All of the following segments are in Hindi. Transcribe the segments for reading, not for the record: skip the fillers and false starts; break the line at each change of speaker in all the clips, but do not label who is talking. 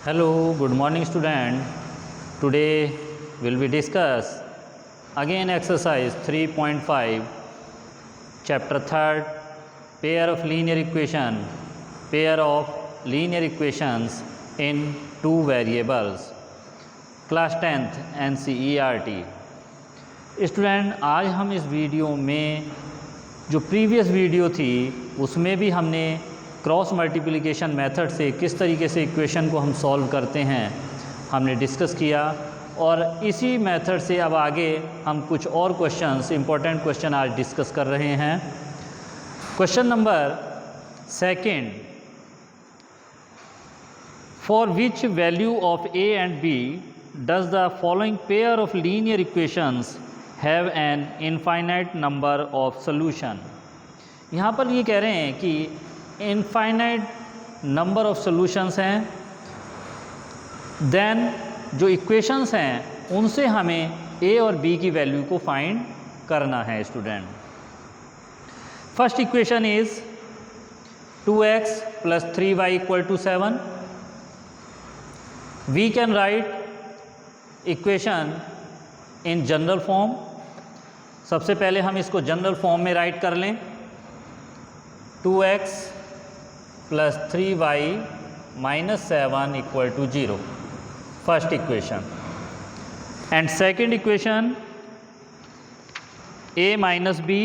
Hello, good morning student. Today will we discuss again exercise 3.5 chapter 3rd pair of linear equations in two variables class 10th NCERT. Student आज हम इस वीडियो में जो प्रीवियस वीडियो थी उसमें भी हमने क्रॉस मल्टीप्लिकेशन मेथड से किस तरीके से इक्वेशन को हम सॉल्व करते हैं हमने डिस्कस किया और इसी मेथड से अब आगे हम कुछ और क्वेश्चंस इंपॉर्टेंट क्वेश्चन आज डिस्कस कर रहे हैं। Question number second, for which value of a and b does the following pair of linear equations have an infinite number of solution. यहाँ पर ये कह रहे हैं कि इनफाइनाइट नंबर ऑफ सॉल्यूशंस हैं, देन जो इक्वेशंस हैं उनसे हमें ए और बी की वैल्यू को फाइंड करना है। Student, first equation is 2x + 3y = 7। We can write equation in general form. सबसे पहले हम इसको जनरल फॉर्म में राइट कर लें। 2x + 3y - 7 = 0, first equation. And second equation a - b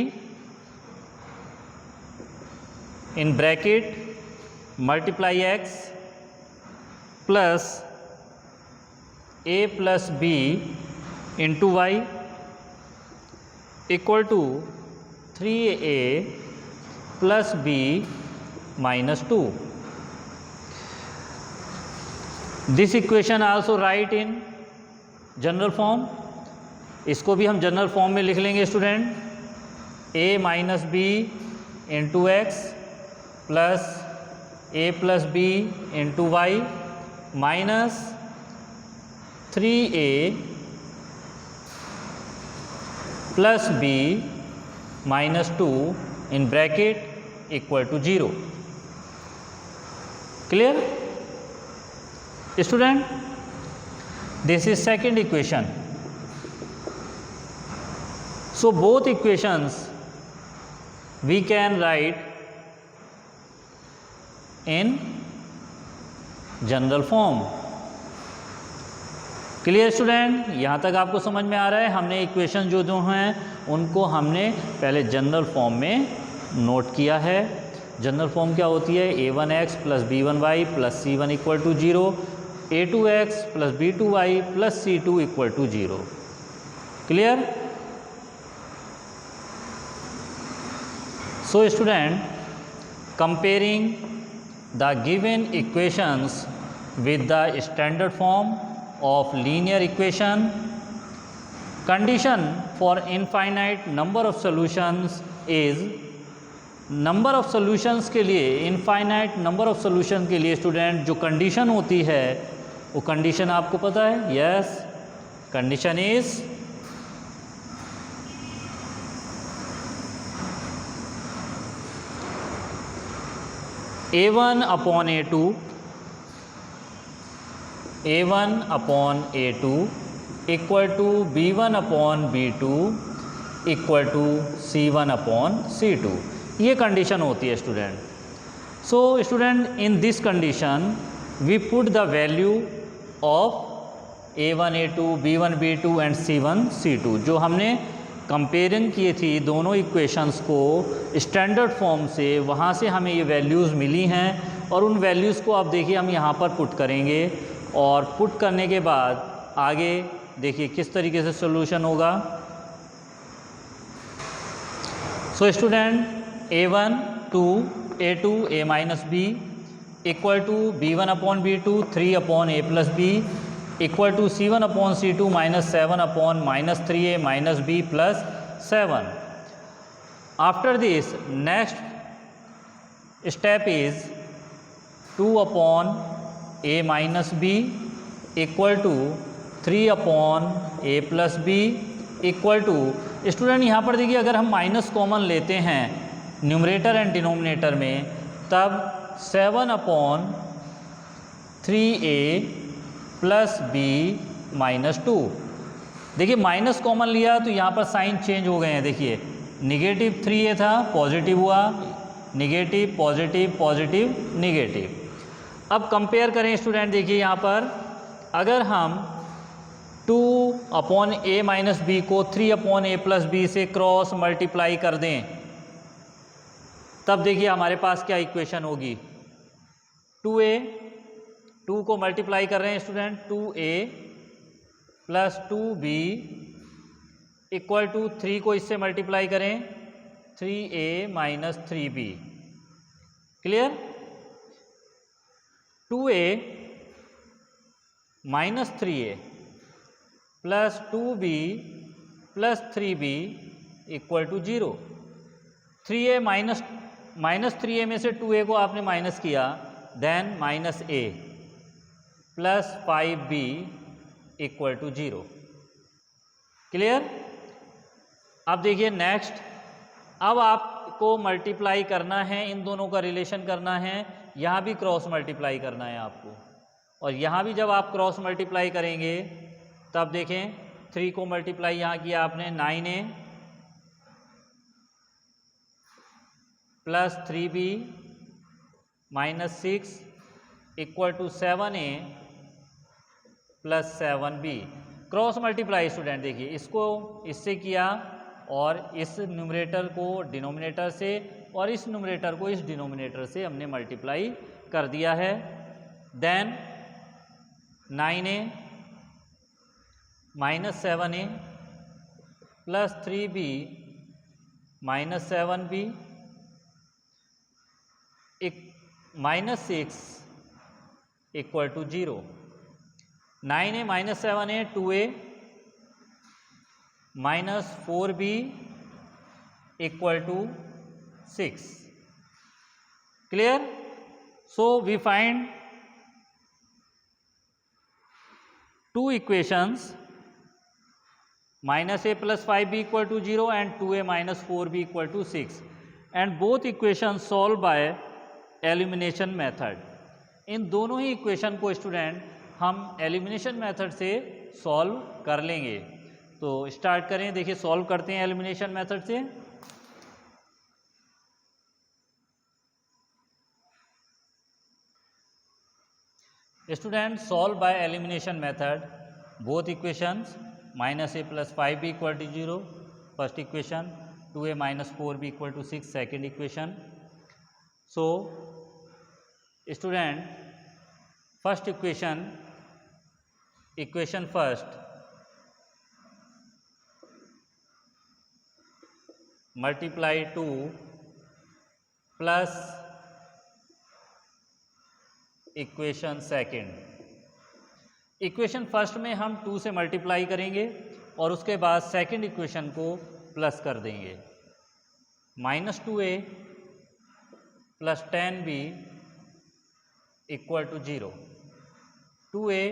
in bracket multiply x plus a plus b into y equal to 3a plus b minus 2. This equation also write in general form. इसको भी हम जनरल फॉर्म में लिख लेंगे student. a - b into x plus a plus b into y minus 3a plus b minus 2 in bracket equal to 0. Clear? Student, this is second equation. So both equations we can write in general form. Clear student? यहाँ तक आपको समझ में आ रहा है? हमने इक्वेशन जो हैं उनको हमने पहले जनरल फॉर्म में नोट किया है। जनरल फॉर्म क्या होती है? a1x + b1y + c1 = 0, a2x + b2y + c2 = 0। Clear? So student, comparing the given equations with the standard form of linear equation, condition for infinite number of solutions is, number of solutions के लिए, इनफाइनाइट नंबर ऑफ सॉल्यूशन के लिए स्टूडेंट जो कंडीशन होती है वो कंडीशन आपको पता है? Yes, condition is a1 upon a2 equal to b1 upon b2 equal to c1 upon c2। ये कंडीशन होती है student. So student, in this condition we put the value of a1 a2 b1 b2 and c1 c2। जो हमने कंपेयरिंग की थी दोनों इक्वेशंस को स्टैंडर्ड फॉर्म से, वहाँ से हमें ये वैल्यूज़ मिली हैं और उन वैल्यूज़ को आप देखिए हम यहाँ पर पुट करेंगे और पुट करने के बाद आगे देखिए किस तरीके से सोल्यूशन होगा। So student, a1 2 a2 a - b equal to b1 upon b2 3 upon a plus b equal to c1 upon c2 - 7 upon -3a - b plus 7. After this, next step is 2 upon a minus b equal to 3 upon a plus b equal to, student यहाँ पर देखिए अगर हम माइनस कॉमन लेते हैं न्यूमरेटर एंड डिनोमिनेटर में, तब 7 upon 3a plus B minus 2। देखिए माइनस कॉमन लिया तो यहाँ पर साइन चेंज हो गए हैं। देखिए निगेटिव 3a था, पॉजिटिव हुआ, निगेटिव पॉजिटिव पॉजिटिव निगेटिव। अब कंपेयर करें स्टूडेंट, देखिए यहाँ पर अगर हम 2/a माइनस बी को 3/a प्लस बी से क्रॉस मल्टीप्लाई कर दें, तब देखिए हमारे पास क्या इक्वेशन होगी। 2a, 2 को मल्टीप्लाई कर रहे हैं student, 2a plus 2b equal to 3 को इससे मल्टीप्लाई करें 3a minus 3b। Clear? 2a minus 3a plus 2b plus 3b equal to 0। 3a minus 3a में से 2a को आपने माइनस किया, then minus a plus 5b equal to 0। Clear? अब देखिए नेक्स्ट, अब आपको मल्टीप्लाई करना है, इन दोनों का रिलेशन करना है, यहाँ भी क्रॉस मल्टीप्लाई करना है आपको। और यहाँ भी जब आप क्रॉस मल्टीप्लाई करेंगे तब देखें 3 को मल्टीप्लाई यहाँ किया आपने 9a plus 3b minus 6 equal to 7a plus 7b। Cross multiply student, देखिए इसको इससे किया और इस न्यूमरेटर को डिनोमिनेटर से और इस न्यूमरेटर को इस डिनोमिनेटर से हमने मल्टीप्लाई कर दिया है। Then 9a minus 7a plus 3b minus 7b minus 6 equal to 0। 9a minus 7a 2a minus 4b equal to 6। Clear? So we find two equations, minus a plus 5b equal to 0 and 2a minus 4b equal to 6, and both equations solved by elimination method। इन दोनों ही इक्वेशन को स्टूडेंट हम एलिमिनेशन मेथड से सॉल्व कर लेंगे। तो स्टार्ट करें, देखिए सॉल्व करते हैं एलिमिनेशन मेथड से। Student solve by elimination method both equations, minus a plus 5b equal to 0 first equation, 2a minus 4b equal to 6 second equation. So student first equation first, multiply 2 plus equation second. Equation first में हम 2 से मल्टीप्लाई करेंगे और उसके बाद सेकंड इक्वेशन को प्लस कर देंगे। Minus 2a plus 10b equal to 0, 2a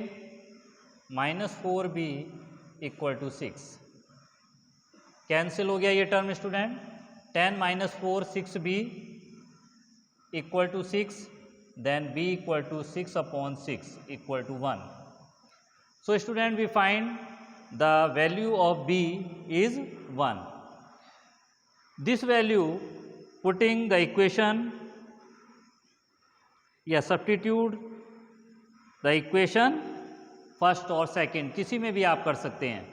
minus 4b equal to 6। Cancel हो गया ये term student. 10 minus 4 6b equal to 6, then b equal to 6/6 equal to 1. So student, we find the value of b is 1. This value, putting the equation, substitute the equation first और सेकंड, किसी में भी आप कर सकते हैं।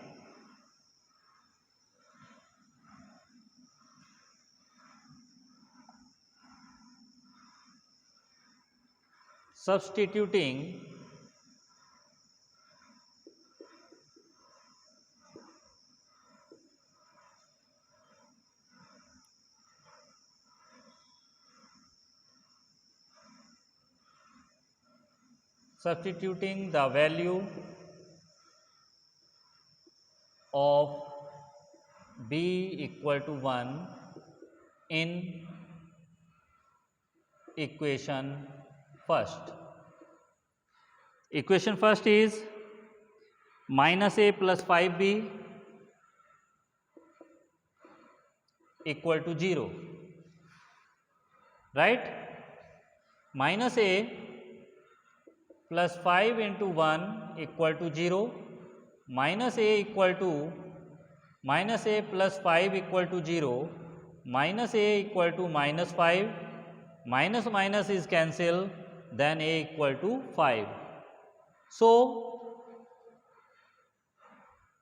Substituting the value of b equal to 1 in equation first. Equation first is minus a plus 5b equal to 0, right? Minus a plus 5 into 1 equal to 0, minus a equal to minus a plus 5 equal to 0, minus a equal to -5, minus minus is cancel, then a equal to 5. So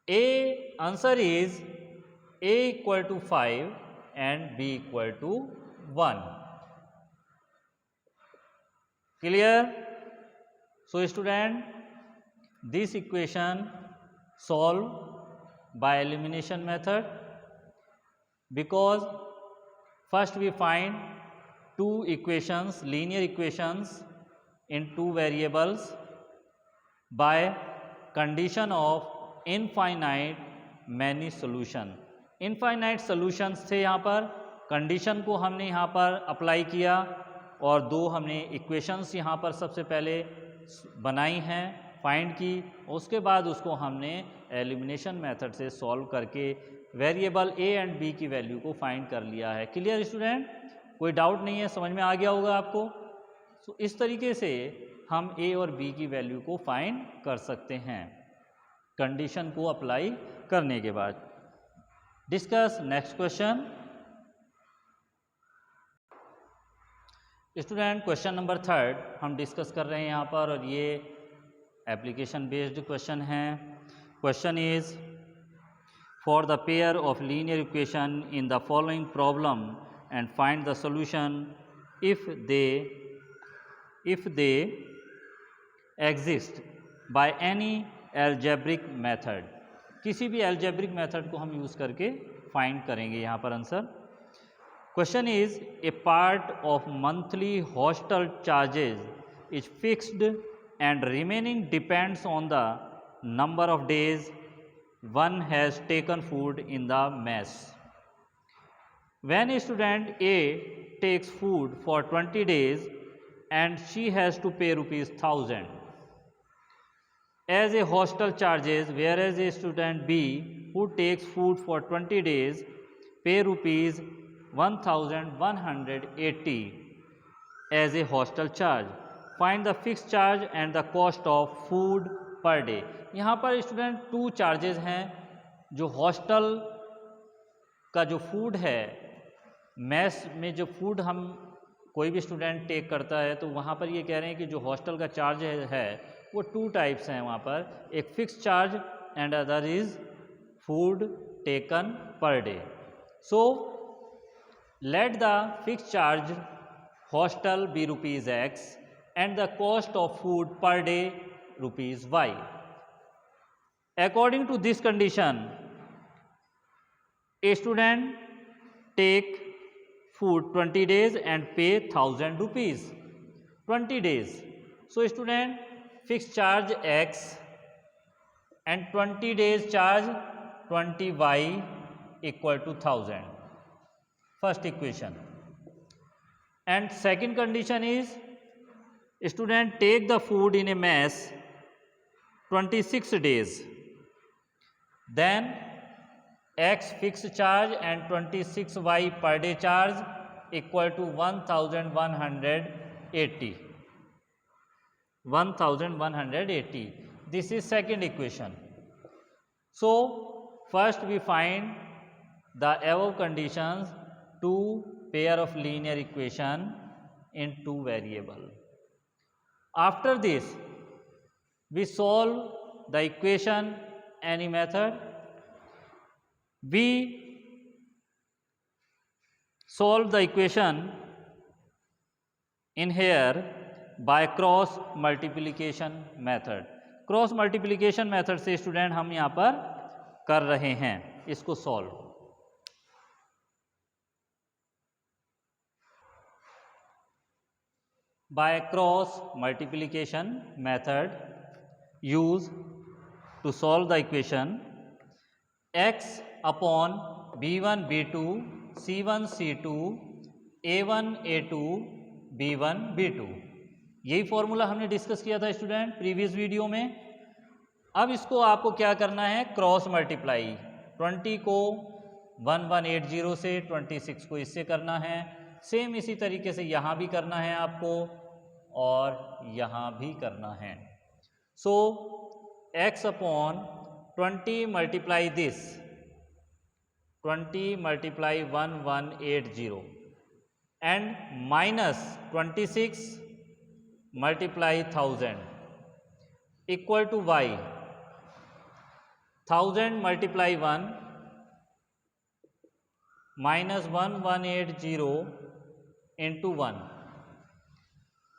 A answer is A equal to 5 and B equal to 1. Clear? So student, this equation solve by elimination method, because first we find two equations, linear equations in two variables by condition of infinite many solution. Infinite solutions थे, यहाँ पर कंडीशन को हमने यहाँ पर अप्लाई किया और दो हमने इक्वेशंस यहाँ पर सबसे पहले बनाई हैं, फाइंड की, उसके बाद उसको हमने एलिमिनेशन मेथड से सॉल्व करके वेरिएबल ए एंड बी की वैल्यू को फाइंड कर लिया है. Clear student? कोई डाउट नहीं है, समझ में आ गया होगा आपको. तो इस तरीके से हम ए और बी की वैल्यू को फाइंड कर सकते हैं कंडीशन को अप्लाई करने के बाद. Discuss next question. Student question number 3 हम डिस्कस कर रहे हैं यहाँ पर, और ये एप्लीकेशन बेस्ड क्वेश्चन है. Question is for the pair of linear equation in the following problem and find the solution if they exist by any algebraic method. किसी भी एल्जेब्रिक मेथड को हम यूज़ करके फाइंड करेंगे यहाँ पर answer. Question is a part of monthly hostel charges is fixed and remaining depends on the number of days one has taken food in the mess. When a student a takes food for 20 days and she has to pay ₹1000 as a hostel charges, whereas a student B who takes food for 20 days pay ₹1180 as a hostel charge. Find the fixed charge and the cost of food per day. यहाँ पर स्टूडेंट 2 चार्जेस हैं. जो हॉस्टल का जो फूड है, मेस में जो फूड हम कोई भी स्टूडेंट टेक करता है, तो वहाँ पर ये कह रहे हैं कि जो हॉस्टल का चार्ज है वो 2 टाइप्स हैं वहाँ पर. एक fix charge and other is food taken per day. So let the fix charge hostel be ₹X and the cost of food per day ₹Y. According to this condition a student take food 20 days and pay ₹1000. 20 days. So student, fixed charge X and 20 days charge 20Y equal to 1000. First equation. And second condition is student take the food in a mess 26 days. Then X fixed charge and 26Y per day charge equal to 1180. 1180. This is second equation. So first we find the above conditions, 2 pair of linear equation in 2 variable. After this we solve the equation any method. We solve the equation in here by cross multiplication method. Cross multiplication method से स्टूडेंट हम यहाँ पर कर रहे हैं इसको solve. By cross multiplication method use to solve the equation x upon b1 b2 c1 c2 a1 a2 b1 b2. यही फॉर्मूला हमने डिस्कस किया था स्टूडेंट प्रीवियस वीडियो में. अब इसको आपको क्या करना है, क्रॉस मल्टीप्लाई. 20 को 1180 से, 26 को इससे करना है. सेम इसी तरीके से यहाँ भी करना है आपको, और यहाँ भी करना है। So x upon 20 multiply this 20 multiply 1180 and minus 26 multiply 1000 equal to y 1000 multiply 1 minus 1180 into 1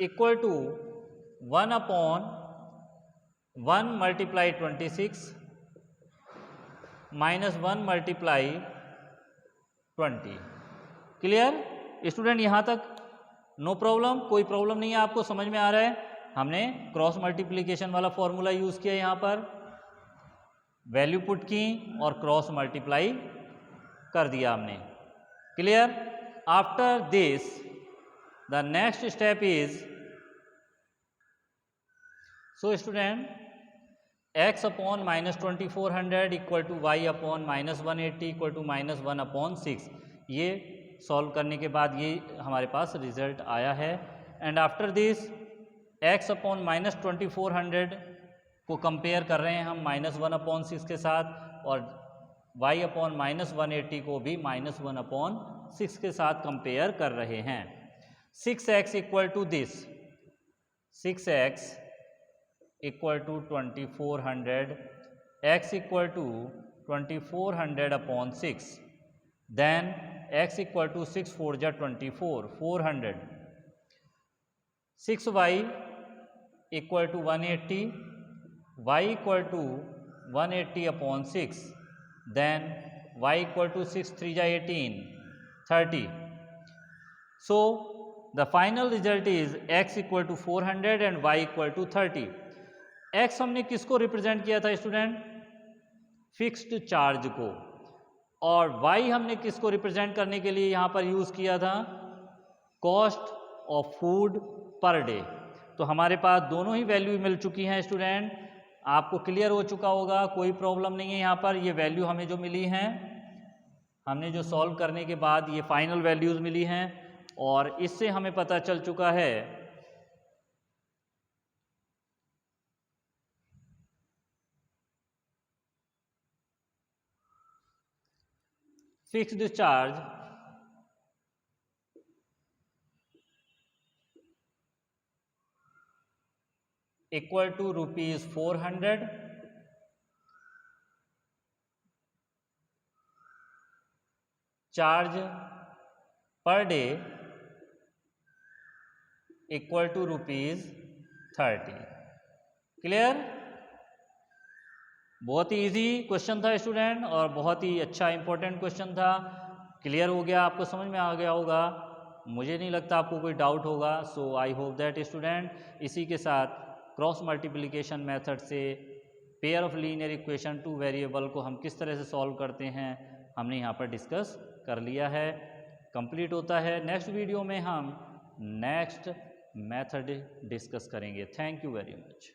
equal to 1 upon 1 multiply 26 minus 1 multiply 20। Clear student? यहाँ तक नो प्रॉब्लम, कोई प्रॉब्लम नहीं है, आपको समझ में आ रहा है? हमने क्रॉस मल्टीप्लिकेशन वाला फॉर्मूला यूज़ किया, यहाँ पर वैल्यू पुट की और क्रॉस मल्टीप्लाई कर दिया हमने। Clear? After this the next step is, so student x upon minus 2400 equal to y upon minus 180 equal to minus 1 upon 6। ये सॉल्व करने के बाद ये हमारे पास रिजल्ट आया है। And after this x upon minus 2400 को कंपेयर कर रहे हैं हम माइनस 1 अपॉन 6 के साथ, और y अपॉन माइनस 180 को भी माइनस 1 अपॉन 6 के साथ कंपेयर कर रहे हैं। 6x equal to this 6x equal to 2400, x equal to 2400 upon 6, then x equal to 6 4 जा 24 400, 6y equal to 180, y equal to 180 upon 6, then y equal to 6 3 जा 18 30। So the final result is x equal to 400 and y equal to 30। x हमने किसको रिप्रेजेंट किया था स्टूडेंट? फिक्स्ड चार्ज को। और y हमने किसको रिप्रेजेंट करने के लिए यहाँ पर यूज़ किया था? Cost of food per day. तो हमारे पास दोनों ही वैल्यू मिल चुकी हैं स्टूडेंट, आपको क्लियर हो चुका होगा, कोई प्रॉब्लम नहीं है। यहाँ पर ये वैल्यू हमें जो मिली हैं, हमने जो सॉल्व करने के बाद ये फाइनल वैल्यूज़ मिली हैं, और इससे हमें पता चल चुका है fixed charge equal to ₹400, charge per day equal to ₹30। Clear? बहुत ही इजी क्वेश्चन था स्टूडेंट, और बहुत ही अच्छा इंपॉर्टेंट क्वेश्चन था। क्लियर हो गया, आपको समझ में आ गया होगा, मुझे नहीं लगता आपको कोई डाउट होगा। सो आई होप दैट स्टूडेंट, इसी के साथ क्रॉस मल्टीप्लिकेशन मेथड से pair of linear equation two variable को हम किस तरह से सॉल्व करते हैं, हमने यहाँ पर डिस्कस कर लिया है, कंप्लीट होता है। नेक्स्ट वीडियो में हम नेक्स्ट मेथड डिस्कस करेंगे। Thank you very much.